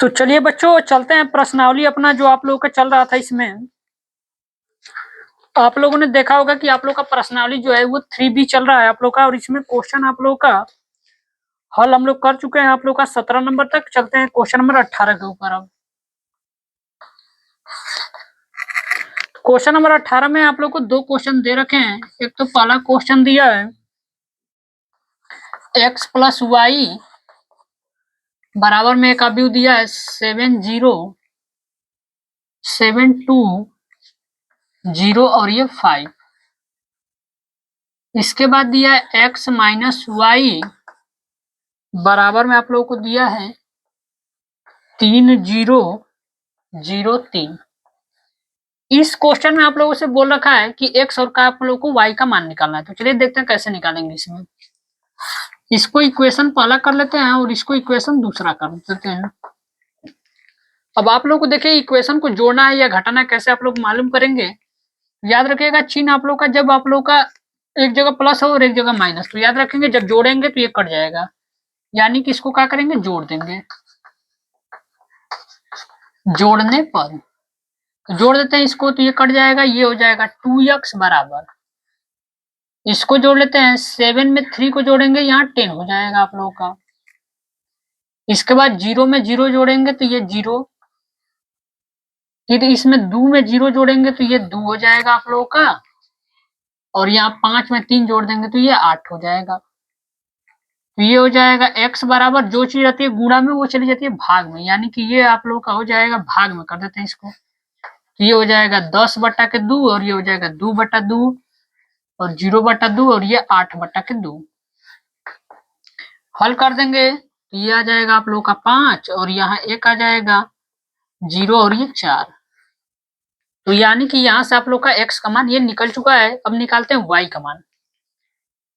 तो चलिए बच्चों चलते हैं प्रश्नावली अपना जो आप लोगों का चल रहा था। इसमें आप लोगों ने देखा होगा कि आप लोग का प्रश्नावली जो है वो 3B चल रहा है आप लोग का, और इसमें क्वेश्चन आप लोग का हल हम लोग कर चुके हैं आप लोग का 17 नंबर तक। चलते हैं क्वेश्चन नंबर 18 के ऊपर। अब क्वेश्चन नंबर 18 में आप लोग को दो क्वेश्चन दे रखे हैं। एक तो पहला क्वेश्चन दिया है x प्लस वाई बराबर में एक अवयव दिया है 7072 और ये 5। इसके बाद दिया है x माइनस वाई बराबर में आप लोगों को दिया है 3003। इस क्वेश्चन में आप लोगों से बोल रखा है कि x और का आप लोगों को y का मान निकालना है। तो चलिए देखते हैं कैसे निकालेंगे। इसमें इसको इक्वेशन पहला कर लेते हैं और इसको इक्वेशन दूसरा कर देते हैं। अब आप लोग को देखिए इक्वेशन को जोड़ना है या घटाना है, कैसे आप लोग मालूम करेंगे। याद रखिएगा चिन्ह आप लोग का जब आप लोग का एक जगह प्लस हो और एक जगह माइनस, तो याद रखेंगे जब जोड़ेंगे तो ये कट जाएगा, यानी कि इसको क्या करेंगे जोड़ देंगे। जोड़ने पर तो जोड़ देते हैं इसको, तो ये कट जाएगा, ये हो जाएगा 2x बराबर, इसको जोड़ लेते हैं 7 में 3 को जोड़ेंगे यहाँ 10 हो जाएगा आप लोगों का। इसके बाद 0 में 0 जोड़ेंगे तो ये 0, फिर इसमें 2 में 0 जोड़ेंगे तो ये 2 हो जाएगा आप लोगों का, और यहाँ 5 में 3 जोड़ देंगे तो ये 8 हो जाएगा। तो ये हो जाएगा x बराबर, जो चीज रहती है गुणा में वो चली जाती है भाग में, यानी कि ये आप लोग का हो जाएगा भाग में कर देते हैं इसको। तो ये हो जाएगा 10/2 और ये हो जाएगा 2/2 और 0/2 और ये 8/2। हल कर देंगे तो ये आ जाएगा आप लोग का 5 और यहाँ 1 आ जाएगा 0 और ये 4। तो यानी कि यहाँ से आप लोग का x का मान ये निकल चुका है। अब निकालते हैं y का मान।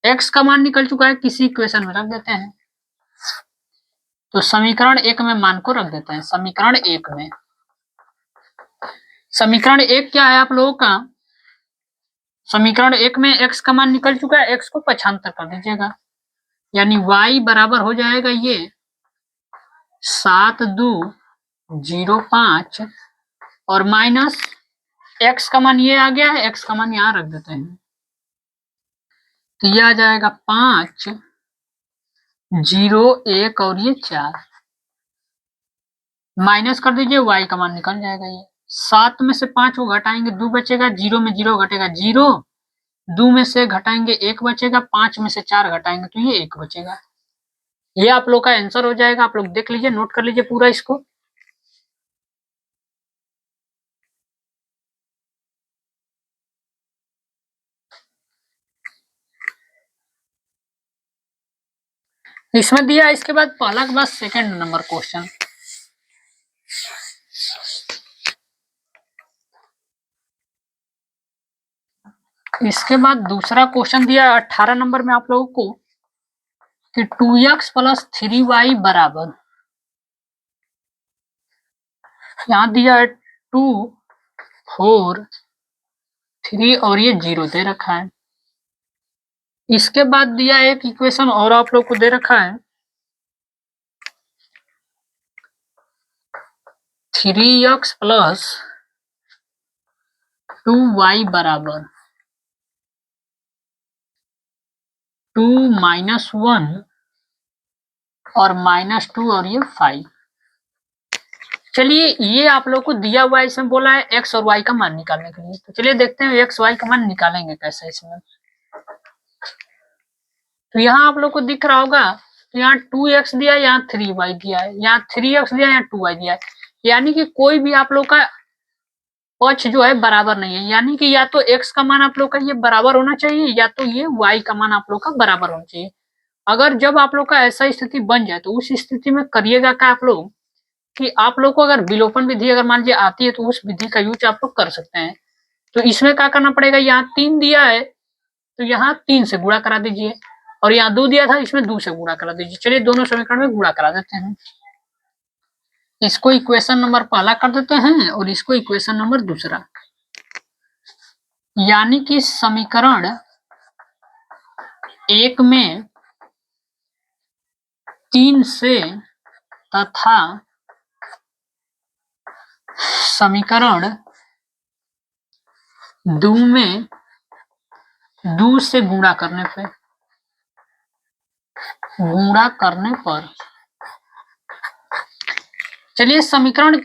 x का मान निकल चुका है, किसी इक्वेशन में रख देते हैं। तो समीकरण 1 में मान को रख देते हैं। समीकरण 1 में, समीकरण 1 क्या है आप लोगों का, समीकरण 1 में x का मान निकल चुका है, x को पक्षांतर कर दीजिएगा, यानी y बराबर हो जाएगा ये 7205 और माइनस x का मान ये आ गया है, x का मान यहाँ रख देते हैं। तो ये आ जाएगा 5 0 1 और ये 4, माइनस कर दीजिए y का मान निकल जाएगा। ये 7 में से 5 को घटाएंगे 2 बचेगा, 0 में 0 घटेगा 0, 2 में से घटाएंगे 1 बचेगा, 5 में से 4 घटाएंगे तो ये 1 बचेगा। ये आप लोग का आंसर हो जाएगा। आप लोग देख लीजिए, नोट कर लीजिए पूरा इसको। इसमें दिया, इसके बाद पहला के बाद सेकंड नंबर क्वेश्चन। इसके बाद दूसरा क्वेश्चन दिया 18 नंबर में आप लोगों को कि 2x प्लस 3y बराबर, यहाँ दिया है 2 4 3 और ये 0 दे रखा है। इसके बाद दिया एक इक्वेशन और आप लोग को दे रखा है 3x प्लस 2y बराबर 2 माइनस 1 और -2 और ये 5। चलिए ये आप लोग को दिया हुआ है, इसमें बोला है x और y का मान निकालने के लिए। तो चलिए देखते हैं x y का मान निकालेंगे कैसे इसमें। तो यहाँ आप लोग को दिख रहा होगा, तो यहाँ 2x दिया है, यहाँ 3y दिया है, यहाँ 3x दिया है, यहाँ 2y दिया है, यानी कि कोई भी आप लोग का पक्ष जो है बराबर नहीं है, यानी कि या तो x का मान आप लोग का ये बराबर होना चाहिए या तो ये y का मान आप लोग का बराबर होना चाहिए। अगर जब आप लोग का ऐसा स्थिति बन जाए तो उस स्थिति में करिएगा क्या आप लोग कि आप लोग को अगर विलोपन विधि अगर मान लीजिए आती है तो उस विधि का यूज आप लोग कर सकते हैं। तो इसमें क्या करना पड़ेगा, यहाँ 3 दिया है तो यहाँ 3 से गुणा करा दीजिए, और यहाँ 2 दिया था इसमें 2 से गुणा करा दीजिए। चलिए दोनों समीकरण में गुणा करा देते हैं। इसको इक्वेशन नंबर पहला कर देते हैं और इसको इक्वेशन नंबर दूसरा, यानी कि समीकरण 1 में 3 से तथा समीकरण दो में दो से गुणा करने पर चलिए समीकरण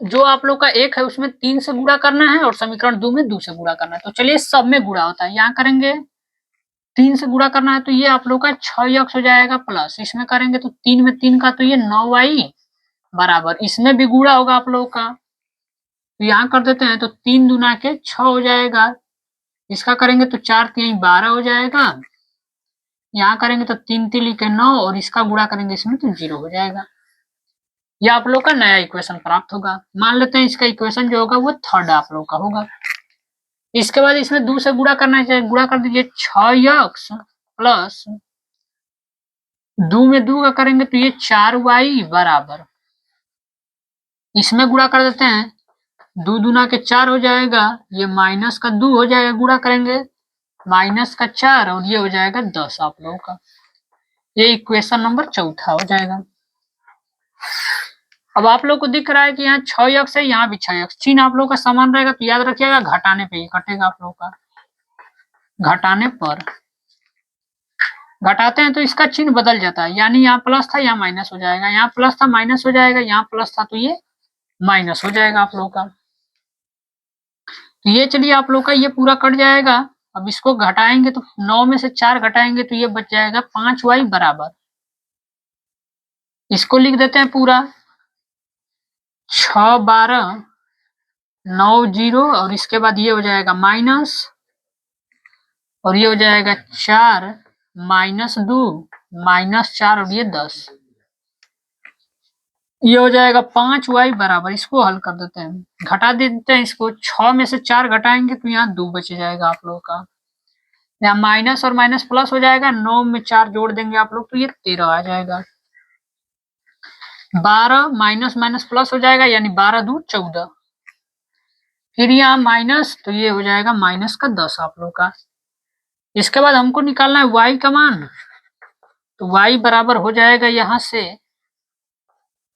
जो आप लोग का एक है उसमें 3 से गुणा करना है और समीकरण 2 में 2 से गुणा करना है। तो चलिए सब में गुणा होता है, यहाँ करेंगे 3 से गुणा करना है तो ये आप लोग का 6x हो जाएगा प्लस इसमें करेंगे तो 3 में 3 का तो ये 9y बराबर इसमें भी गुणा होगा आप लोग का, तो यहाँ कर देते हैं तो 3 दूना के 6 हो जाएगा, इसका करेंगे तो 4 3 12 हो जाएगा, यहाँ करेंगे तो 3 3 के 9 और इसका गुणा करेंगे इसमें तो 0 हो जाएगा। यह आप लोग का नया इक्वेशन प्राप्त होगा। मान लेते हैं इसका इक्वेशन जो होगा वो थर्ड आप लोग का होगा। इसके बाद इसमें 2 से गुणा करना चाहिए, गुणा कर दीजिए 6x प्लस 2 में 2 का करेंगे तो ये 4y बराबर इसमें गुणा कर देते हैं 2 दूना के 4 हो जाएगा, ये माइनस का 2 हो जाएगा, गुणा करेंगे माइनस का 4 और ये हो जाएगा 10 आप लोगों का। ये इक्वेशन नंबर चौथा हो जाएगा। अब आप लोग को दिख रहा है कि यहाँ 6x है, यहाँ भी 6x, चिन्ह आप लोग का समान रहेगा तो याद रखिएगा घटाने पे ही कटेगा आप लोग का। घटाने पर घटाते हैं तो इसका चिन्ह बदल जाता है, यानी यहाँ प्लस था यहाँ माइनस हो जाएगा, यहाँ प्लस था माइनस हो जाएगा, यहाँ प्लस था तो ये माइनस हो जाएगा आप लोग का। तो ये चलिए आप लोग का ये पूरा कट जाएगा। अब इसको घटाएंगे तो 9 में से 4 घटाएंगे तो ये बच जाएगा 5y बराबर, इसको लिख देते हैं पूरा 6 12 9 0 और इसके बाद ये हो जाएगा माइनस और ये हो जाएगा 4 माइनस 2 माइनस 4 और ये 10, ये हो जाएगा 5y बराबर, इसको हल कर देते हैं, घटा देते हैं इसको, 6 में से 4 घटाएंगे तो यहाँ 2 बच जाएगा आप लोग का, यहाँ माइनस और माइनस प्लस हो जाएगा, 9 में 4 जोड़ देंगे आप लोग तो ये 13 आ जाएगा, 12 माइनस माइनस प्लस हो जाएगा यानी 12 2 14, फिर यहाँ माइनस तो ये हो जाएगा माइनस का 10 आप लोग का। इसके बाद हमको निकालना है y का मान, तो y बराबर हो जाएगा यहाँ से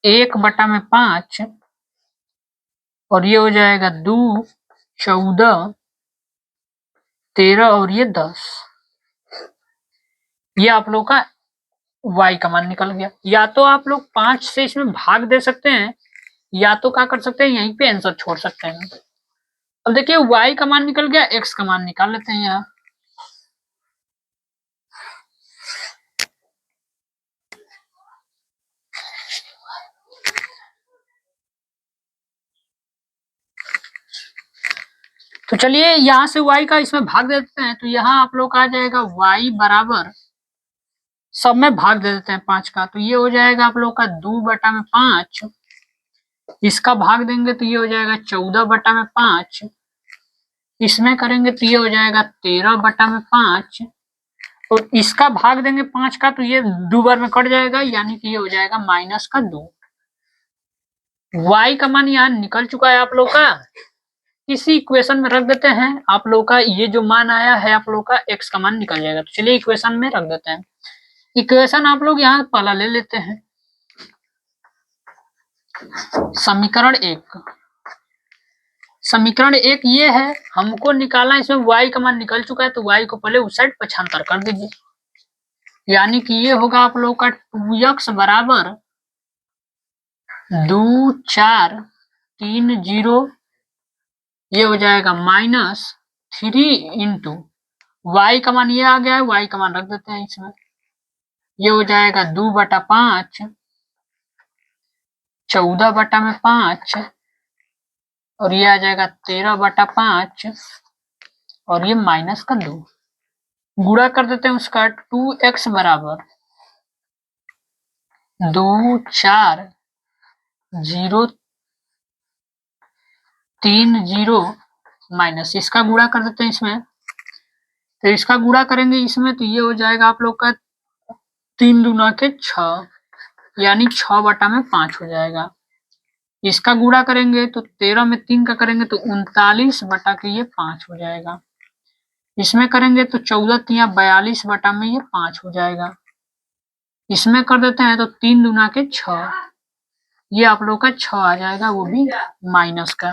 1/5 और ये हो जाएगा 2 14 13 और ये 10, ये आप लोग का y का मान निकल गया। या तो आप लोग 5 से इसमें भाग दे सकते हैं या तो क्या कर सकते हैं यहीं पे आंसर छोड़ सकते हैं। अब देखिए y का मान निकल गया, x का मान निकाल लेते हैं यहाँ। तो चलिए यहाँ से y का इसमें भाग दे देते हैं तो यहाँ आप लोग का आ जाएगा y बराबर, सब में भाग दे देते हैं 5 का तो ये हो जाएगा आप लोग का 2/5, इसका भाग देंगे तो ये हो जाएगा 14/5, इसमें करेंगे तो ये हो जाएगा 13/5 और इसका भाग देंगे 5 का तो ये 2 बार में कट जाएगा यानी कि ये हो जाएगा माइनस का 2। y का मान यहाँ निकल चुका है आप लोग का, इसी इक्वेशन में रख देते हैं, आप लोग का ये जो मान आया है आप लोग का x का मान निकल जाएगा। तो चलिए इक्वेशन में रख देते हैं। इक्वेशन आप लोग यहाँ पहला ले लेते हैं, समीकरण 1, समीकरण 1 ये है, हमको निकालना है, इसमें y का मान निकल चुका है तो y को पहले उस साइड पक्षांतर कर दीजिए, यानी कि ये होगा आप लोग का 2x बराबर 2 4 3 0, ये हो जाएगा -3 इंटू y का मान ये आ गया है, y का मान रख देते हैं इसमें, ये हो जाएगा 2/5 14/5 और ये आ जाएगा 13/5 और ये माइनस का 2, गुणा कर देते हैं उसका 2x बराबर 2 4 0 3 0 माइनस, इसका गुणा कर देते हैं इसमें, तो इसका गुणा करेंगे इसमें तो ये हो जाएगा आप लोग का 3 दूना के 6 यानी 6/5 हो जाएगा, इसका गुणा करेंगे तो 13 में 3 का करेंगे तो 39/5 हो जाएगा, इसमें करेंगे तो 14 3 42/5 हो जाएगा, इसमें कर देते हैं तो 3 दूना के 6 ये आप लोग का 6 आ जाएगा, वो भी माइनस का।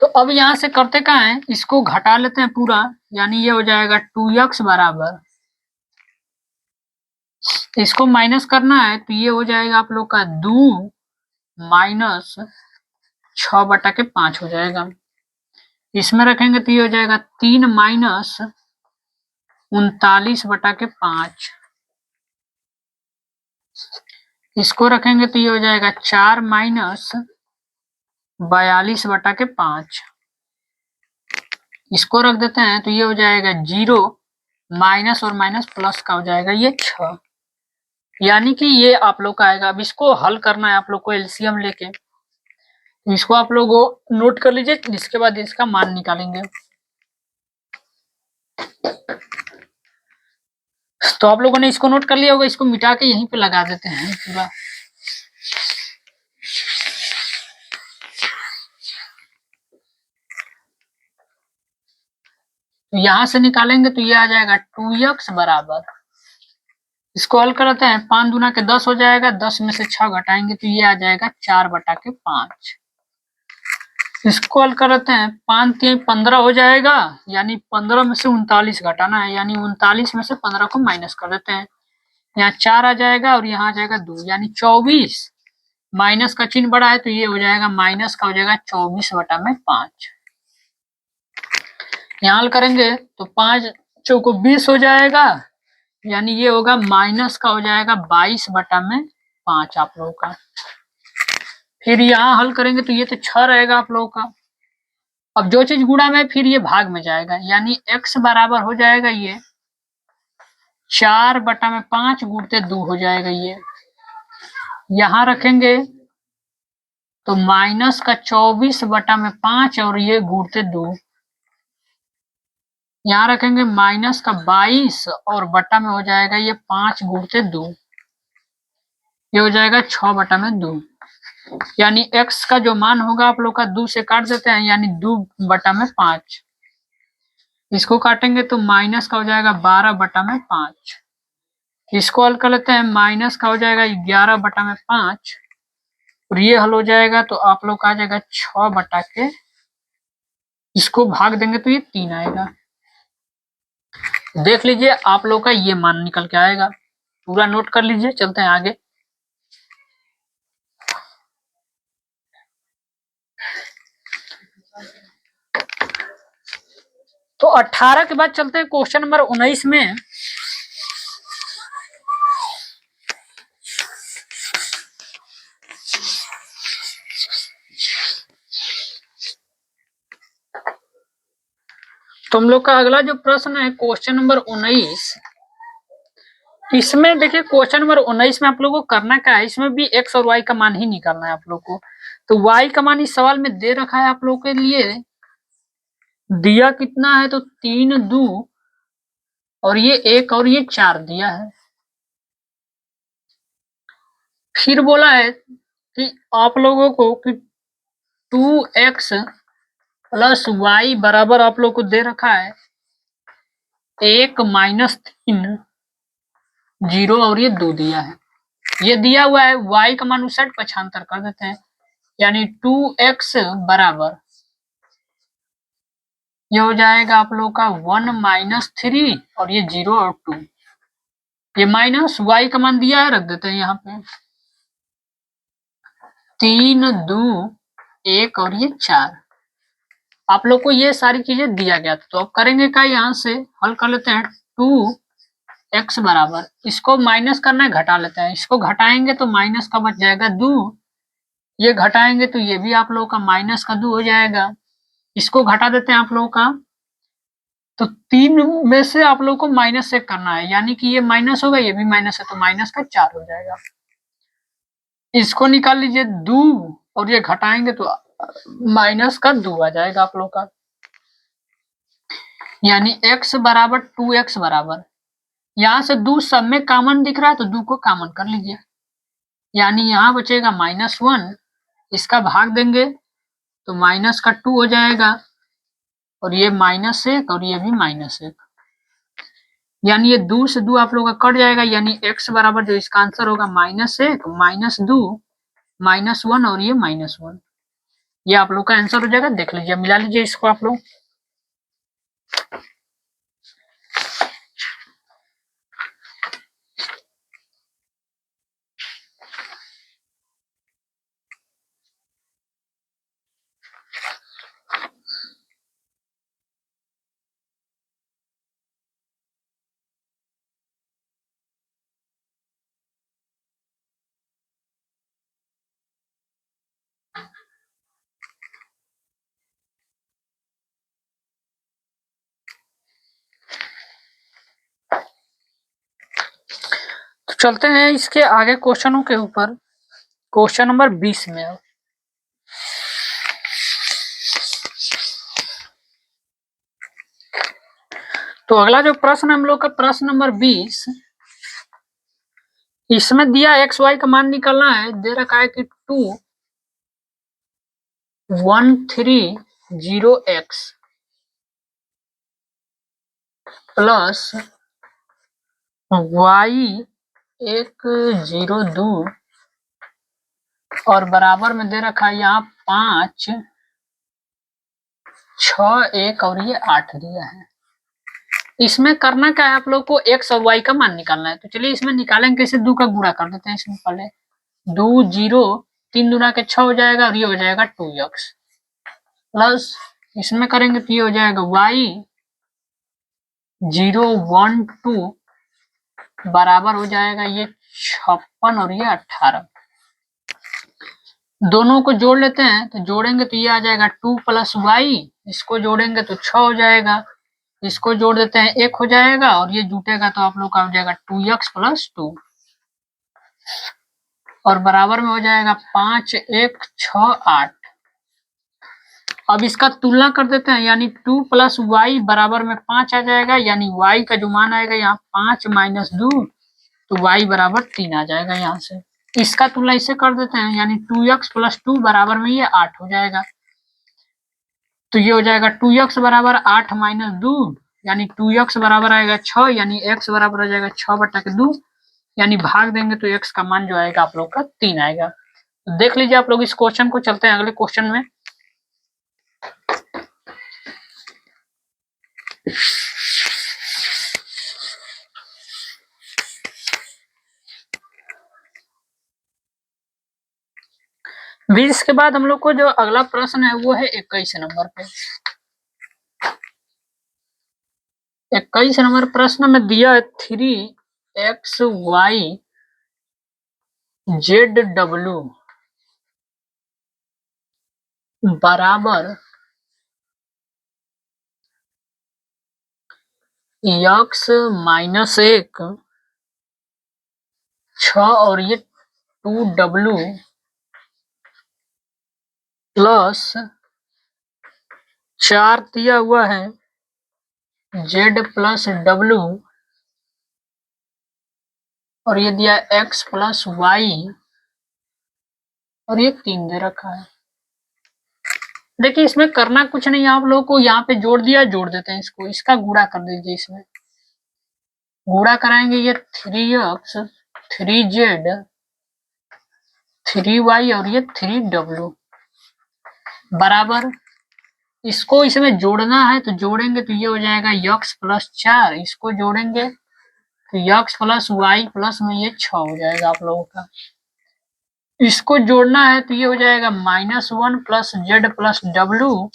तो अब यहाँ से करते क्या है, इसको घटा लेते हैं पूरा, यानी ये हो जाएगा 2x बराबर, इसको माइनस करना है तो ये हो जाएगा आप लोग का 2 माइनस 6/5 हो जाएगा। इसमें रखेंगे तो ये हो जाएगा 3 माइनस 39/5। इसको रखेंगे तो ये हो जाएगा 4 माइनस 42/5। इसको रख देते हैं तो ये हो जाएगा 0, माइनस और माइनस प्लस का हो जाएगा ये 6, यानी कि ये आप लोग का आएगा। अब इसको हल करना है आप लोग को एलसीएम लेके, इसको आप लोग नोट कर लीजिए, जिसके बाद इसका मान निकालेंगे। तो आप लोगों ने इसको नोट कर लिया होगा, इसको मिटा के यहीं पे लगा देते हैं पूरा। तो यहां से निकालेंगे तो ये आ जाएगा 2x बराबर, इसको हल करते हैं, 5 दूना के 10 हो जाएगा, 10 में से 6 घटाएंगे तो ये आ जाएगा 4/5। इसको हल करते हैं, 5 3 15 हो जाएगा, यानी 15 में से 39 घटाना है, यानी 39 में से 15 को माइनस कर देते हैं। यहाँ 4 आ जाएगा और यहाँ आ जाएगा 2, यानी 24। माइनस का चिन्ह बड़ा है तो ये हो जाएगा माइनस का हो जाएगा 24/5। यहाँ हल करेंगे तो 5 चौको 20 हो जाएगा, यानी ये होगा माइनस का हो जाएगा 22/5 आप लोगों का। फिर यहाँ हल करेंगे तो ये तो 6 रहेगा आप लोगों का। अब जो चीज गुणा में फिर ये भाग में जाएगा, यानी x बराबर हो जाएगा ये 4/5 गुणते 2 हो जाएगा ये। यहाँ रखेंगे तो माइनस का 24/5 और ये गुणते 2। यहाँ रखेंगे माइनस का 22 और बटा में हो जाएगा ये 5 गुणते 2, ये हो जाएगा 6/2, यानी x का जो मान होगा आप लोग का 2 से काट देते हैं, यानी 2/5। इसको काटेंगे तो माइनस का हो जाएगा 12/5। इसको हल कर लेते हैं, माइनस का हो जाएगा 11/5 और ये हल हो जाएगा तो आप लोग का आ जाएगा 6/, इसको भाग देंगे तो ये 3 आएगा। देख लीजिए आप लोग का ये मान निकल के आएगा, पूरा नोट कर लीजिए, चलते हैं आगे। तो 18 के बाद चलते हैं क्वेश्चन नंबर 19 में। तो हम लोग का अगला जो प्रश्न है क्वेश्चन नंबर 19, इसमें देखिए क्वेश्चन नंबर 19 में आप लोगों को करना क्या है, इसमें भी x और y का मान ही निकालना है आप लोग को। तो y का मान इस सवाल में दे रखा है आप लोग के लिए, दिया कितना है तो 3 2 और ये 1 और ये 4 दिया है। फिर बोला है कि आप लोगों को कि 2x प्लस y बराबर आप लोग को दे रखा है 1 माइनस 3 0 और ये 2 दिया है। ये दिया हुआ है, y का मान उस साइड पक्षांतर कर देते हैं, यानी 2x बराबर ये हो जाएगा आप लोग का 1 माइनस 3 और ये 0 और 2, ये माइनस y का मान दिया है, रख देते हैं यहाँ पे 3 2 1 और ये 4। आप लोग को ये सारी चीजें दिया गया था, तो अब करेंगे क्या, यहाँ से हल कर लेते हैं। 2x बराबर, इसको माइनस करना है, घटा लेते हैं, इसको घटाएंगे तो माइनस का बच जाएगा 2, ये घटाएंगे तो ये भी आप लोगों का माइनस का 2 हो जाएगा। इसको घटा देते हैं आप लोगों का, तो 3 में से आप लोग को माइनस 1 करना है, यानी कि ये माइनस होगा, ये भी माइनस है, तो माइनस का 4 हो जाएगा। इसको निकाल लीजिए 2 और ये घटाएंगे तो माइनस का 2 आ जाएगा आप लोग का, यानी x बराबर 2x बराबर, यहाँ से 2 सब में कॉमन दिख रहा है तो 2 को कॉमन कर लीजिए, यानी यहाँ बचेगा -1, इसका भाग देंगे तो माइनस का 2 हो जाएगा और ये -1 और ये भी -1, यानी ये 2 से 2 आप लोग का कट जाएगा, यानी x बराबर जो इसका आंसर होगा -1 -2 -1 और ये -1। ये आप लोग का आंसर हो जाएगा। देख लीजिए, मिला लीजिए इसको आप लोग। तो चलते हैं इसके आगे क्वेश्चनों के ऊपर। क्वेश्चन नंबर 20 में अब तो अगला जो प्रश्न हम लोग का प्रश्न नंबर 20, इसमें दिया एक्स वाई का मान निकालना है। दे रखा है कि 2130x प्लस y102 और बराबर में दे रखा है यहाँ 5, 6, 1 और ये 8 दिया है। इसमें करना क्या है, आप लोग को x और y का मान निकालना है। तो चलिए इसमें निकालेंगे कैसे, 2 का गुणा कर देते हैं इसमें पहले। 2 0 3 दूना के 6 हो जाएगा और ये हो जाएगा 2x प्लस इसमें करेंगे तो ये हो जाएगा y012 बराबर हो जाएगा ये 56 और ये 18। दोनों को जोड़ लेते हैं तो जोड़ेंगे तो ये आ जाएगा 2 + y, इसको जोड़ेंगे तो 6 हो जाएगा, इसको जोड़ देते हैं 1 हो जाएगा और ये जुटेगा तो आप लोग का हो जाएगा 2x + 2 और बराबर में हो जाएगा 5, 1, 6, 8। अब इसका तुलना कर देते हैं, यानी 2 + y बराबर में 5 आ जाएगा, यानी y का जो मान आएगा यहाँ 5 - 2 तो y बराबर 3 आ जाएगा। यहाँ से इसका तुलना इससे कर देते हैं, यानी 2x + 2 बराबर में ये 8 हो जाएगा। तो ये हो जाएगा 2x बराबर 8 - 2, यानी 2x बराबर आएगा 6, यानी x बराबर हो जाएगा 6/2, यानी भाग देंगे तो x का मान जो आएगा आप लोग का 3 आएगा। तो देख लीजिए आप लोग इस क्वेश्चन को। चलते हैं अगले क्वेश्चन में। भी इसके बाद हम लोग को जो अगला प्रश्न है वो है 21 नंबर पे। 21 नंबर प्रश्न में दिया है 3xy/zw बराबर x-1 6 और ये 2w प्लस 4 दिया हुआ है z + w और ये दिया x + y और ये 3 दे रखा है। देखिए इसमें करना कुछ नहीं है, आप लोगों को यहाँ पे जोड़ दिया, जोड़ देते हैं इसको, इसका गुणा कर दीजिए। इसमें गुणा कराएंगे ये 3x 3z 3y और ये 3w बराबर, इसको इसमें जोड़ना है तो जोड़ेंगे तो ये हो जाएगा x + 4, इसको जोड़ेंगे तो x + y प्लस में ये 6 हो जाएगा आप लोगों का। इसको जोड़ना है तो ये हो जाएगा -1 + z + w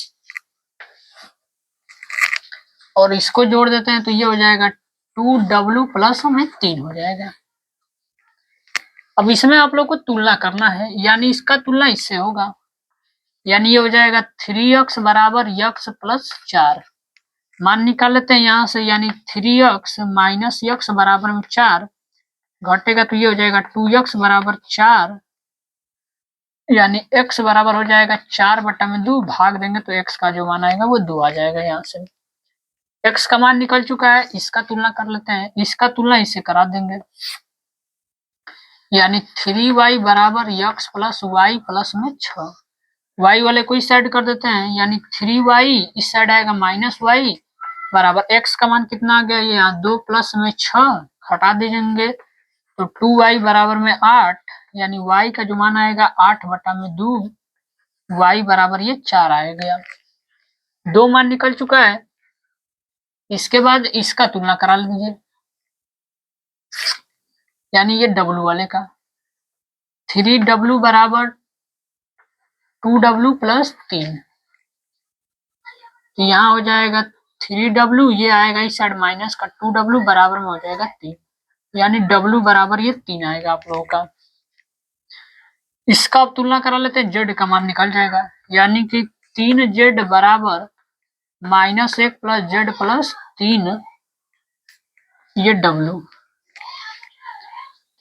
और इसको जोड़ देते हैं तो ये हो जाएगा 2w प्लस में 3 हो जाएगा। अब इसमें आप लोग को तुलना करना है, यानी इसका तुलना इससे होगा, यानी ये हो जाएगा 3x बराबर x + 4। मान निकाल लेते हैं यहाँ से, यानी 3x - x बराबर में 4 घटेगा तो ये हो जाएगा 2x बराबर 4, यानी x बराबर हो जाएगा 4/2, भाग देंगे तो x का जो मान आएगा वो 2 आ जाएगा। यहाँ से x का मान निकल चुका है, इसका तुलना कर लेते हैं, इसका तुलना इससे करा देंगे, यानी 3y बराबर x + y प्लस में 6, y वाले को इस साइड कर देते हैं, यानी 3y इस साइड आएगा -y बराबर x का मान कितना आ गया, यहाँ 2 प्लस में 6 हटा दीजिएंगे तो 2y बराबर में 8, यानी y का जो मान आएगा 8/2, y बराबर ये 4 आएगा। 2 मान निकल चुका है। इसके बाद इसका तुलना करा लीजिए, यानी ये W वाले का 3W बराबर 2W प्लस 3, तो यहाँ हो जाएगा 3W, ये आएगा इस साइड माइनस का 2W बराबर में हो जाएगा 3, यानी W बराबर ये 3 आएगा आप लोगों का। इसका आप तुलना करा लेते हैं, Z का मान निकल जाएगा, यानी कि 3Z बराबर -1 प्लस Z प्लस 3, ये W,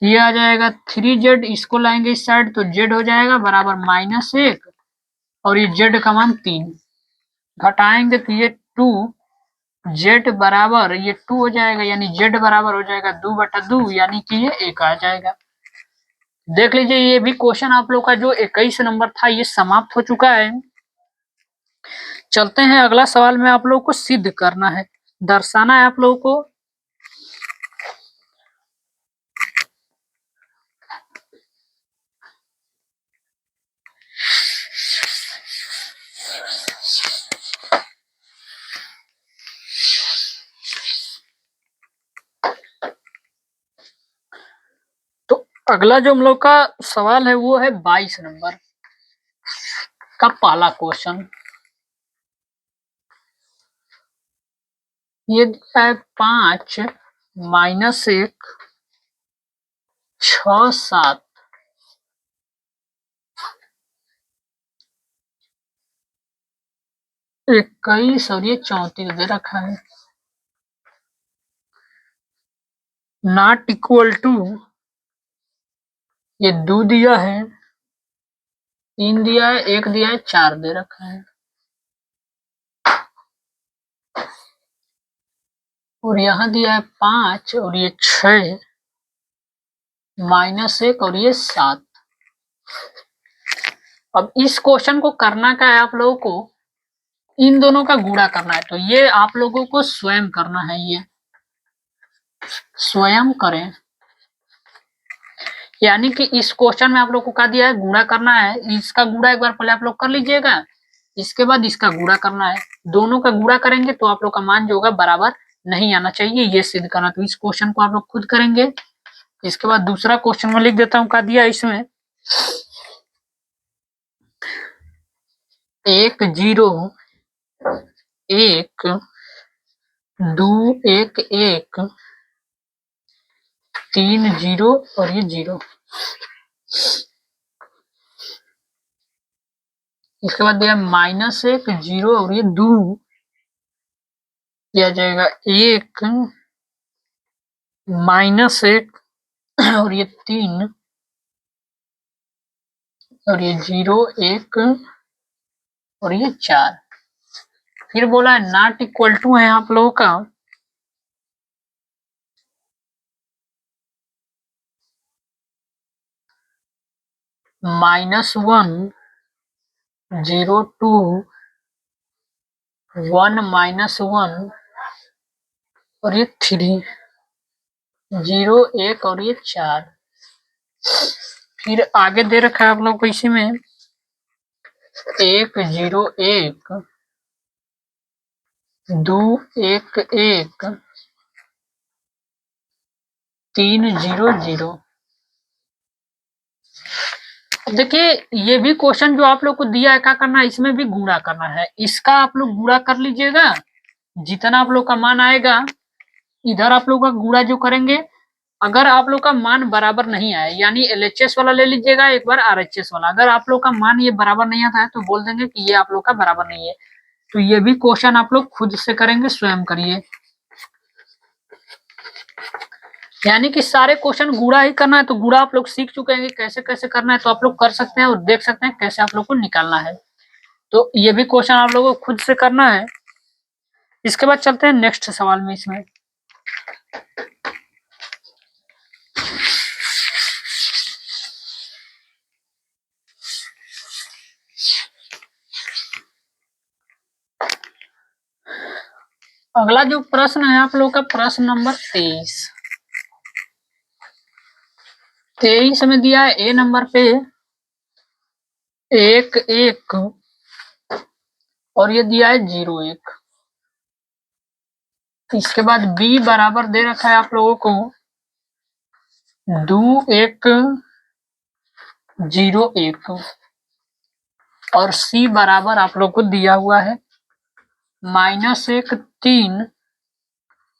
ये आ जाएगा 3Z, इसको लाएंगे इस साइड तो Z हो जाएगा बराबर -1 और ये Z का मान 3, घटाएंगे तो ये 2, Z बराबर ये 2 हो जाएगा, यानी Z बराबर हो जाएगा 2/2, यानी कि ये 1 आ जाएगा। देख लीजिए, ये भी क्वेश्चन आप लोग का जो 21 नंबर था ये समाप्त हो चुका है। चलते हैं अगला सवाल में, आप लोगों को सिद्ध करना है, दर्शाना है आप लोगों को। तो अगला जो हम लोग का सवाल है वो है 22 नंबर का पहला क्वेश्चन। ये दिया है 5 - 1 6 7 21 और ये 34 दे रखा है। नॉट इक्वल टू, ये 2 दिया है, 3 दिया है, 1 दिया है, 4 दे रखा है, और यहाँ दिया है 5 और ये 6 -1 और ये 7। अब इस क्वेश्चन को करना क्या है आप लोगों को, इन दोनों का गुणा करना है, तो ये आप लोगों को स्वयं करना है, ये स्वयं करें। यानी कि इस क्वेश्चन में आप लोग को क्या दिया है, गुणा करना है, इसका गुणा एक बार पहले आप लोग कर लीजिएगा, इसके बाद इसका गुणा करना है, दोनों का गुणा करेंगे तो आप लोग का मान जो होगा बराबर नहीं आना चाहिए, ये सिद्ध करना। तो इस क्वेश्चन को आप लोग खुद करेंगे। इसके बाद दूसरा क्वेश्चन में लिख देता हूँ, क्या दिया इसमें, 1 0 1 2 1 1 3 0 और ये 0। इसके बाद दिया -1 0 और ये 2, दिया जाएगा 1 -1 और ये 3 और ये 0 1 और ये 4। फिर बोला है नॉट इक्वल टू है आप लोगों का -1 0 2 1 -1 और ये 3 0 1 और ये 4। फिर आगे दे रखा है आप लोग को इसी में 1 0 1 2 1 1 3 0 0। देखिए, ये भी क्वेश्चन जो आप लोग को दिया है, क्या करना है, इसमें भी गुणा करना है, इसका आप लोग गुणा कर लीजिएगा, जितना आप लोग का मान आएगा इधर आप लोग का गुणा जो करेंगे, अगर आप लोग का मान बराबर नहीं आए, यानी LHS वाला ले लीजिएगा एक बार, RHS वाला, अगर आप लोग का मान ये बराबर नहीं आता है तो बोल देंगे कि ये आप लोग का बराबर नहीं है। तो ये भी क्वेश्चन आप लोग खुद से करेंगे, स्वयं करिए, यानी कि सारे क्वेश्चन गुणा ही करना है, तो गुणा आप लोग सीख चुके हैं कैसे कैसे करना है, तो आप लोग कर सकते हैं और देख सकते हैं कैसे आप लोग को निकालना है। तो ये भी क्वेश्चन आप लोगों को खुद से करना है। इसके बाद चलते हैं नेक्स्ट सवाल में। इसमें अगला जो प्रश्न है आप लोग का, प्रश्न नंबर 23। 23 में दिया है ए नंबर पे 1 1 और ये दिया है 0 1। इसके बाद बी बराबर दे रखा है आप लोगों को 2 1 0 1 और सी बराबर आप लोग को दिया हुआ है -1 3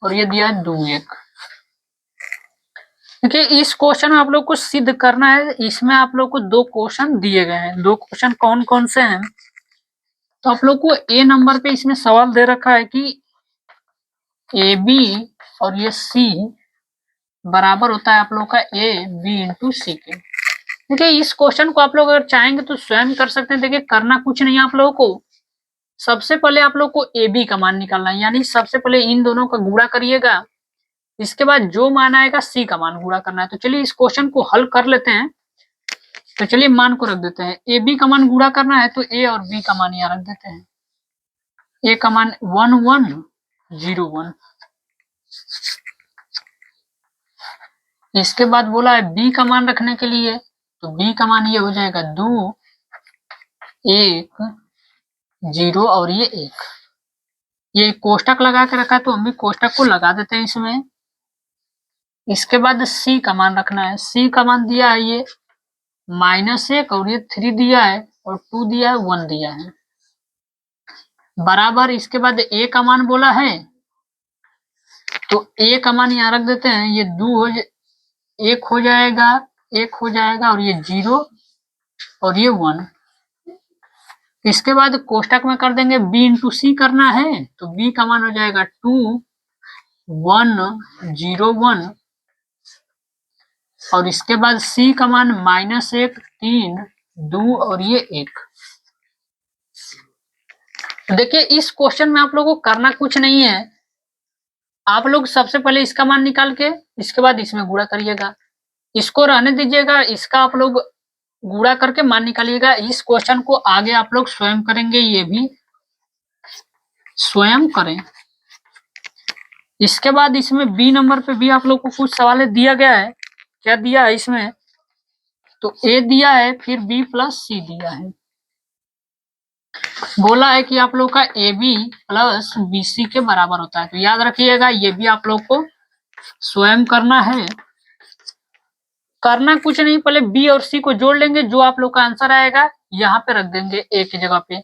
और ये दिया है 2 1। देखिए इस क्वेश्चन में आप लोग को सिद्ध करना है। इसमें आप लोग को 2 क्वेश्चन दिए गए हैं। 2 क्वेश्चन कौन कौन से हैं, तो आप लोग को ए नंबर पे इसमें सवाल दे रखा है कि ए बी और ये सी बराबर होता है आप लोग का ए बी इंटू सी के। देखिए इस क्वेश्चन को आप लोग अगर चाहेंगे तो स्वयं कर सकते हैं। देखिए करना कुछ नहीं है आप लोगों को, सबसे पहले आप लोग को ए बी का मान निकालना है, यानी सबसे पहले इन दोनों का गुणा करिएगा। इसके बाद जो मान आएगा सी का मान गुणा करना है। तो चलिए इस क्वेश्चन को हल कर लेते हैं। तो चलिए मान को रख देते हैं। ए बी का मान गुणा करना है तो ए और बी का मान यहाँ रख देते हैं। ए का मान 1 1 0 1। इसके बाद बोला है बी का मान रखने के लिए, तो बी का मान ये हो जाएगा 2 1 0 और ये 1। ये कोष्टक लगा के रखा है तो हम भी कोष्टक को लगा देते हैं इसमें। इसके बाद सी का मान रखना है। सी का मान दिया है ये -1 और ये 3 दिया है और 2 दिया है 1 दिया है बराबर। इसके बाद ए का मान बोला है तो ए का मान यहाँ रख देते हैं। ये 1 हो जाएगा 1 हो जाएगा और ये 0 और ये 1। इसके बाद कोष्टक में कर देंगे बी इंटू सी करना है तो बी का मान हो जाएगा 2 1 0 1 और इसके बाद सी का मान -1 3 2 और ये 1। देखिए इस क्वेश्चन में आप लोगों को करना कुछ नहीं है। आप लोग सबसे पहले इसका मान निकाल के इसके बाद इसमें गुणा करिएगा। इसको रहने दीजिएगा, इसका आप लोग गुणा करके मान निकालिएगा। इस क्वेश्चन को आगे आप लोग स्वयं करेंगे, ये भी स्वयं करें। इसके बाद इसमें बी नंबर पे भी आप लोग को कुछ सवाल दिया गया है। क्या दिया है इसमें, तो ए दिया है फिर बी प्लस सी दिया है। बोला है कि आप लोग का A B plus B C के बराबर होता है। तो याद रखिएगा ये भी आप लोग को स्वयं करना है। करना कुछ नहीं, पहले बी और सी को जोड़ लेंगे, जो आप लोग का आंसर आएगा यहाँ पे रख देंगे ए की जगह पे।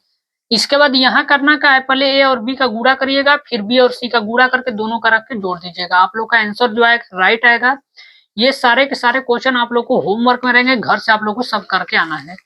इसके बाद यहाँ करना का है, पहले ए और बी का गुणा करिएगा फिर बी और सी का गुणा करके दोनों का रख के जोड़ दीजिएगा। आप लोग का आंसर जो है राइट आएगा। ये सारे के सारे क्वेश्चन आप लोग को होमवर्क में रहेंगे, घर से आप लोग को सब करके आना है।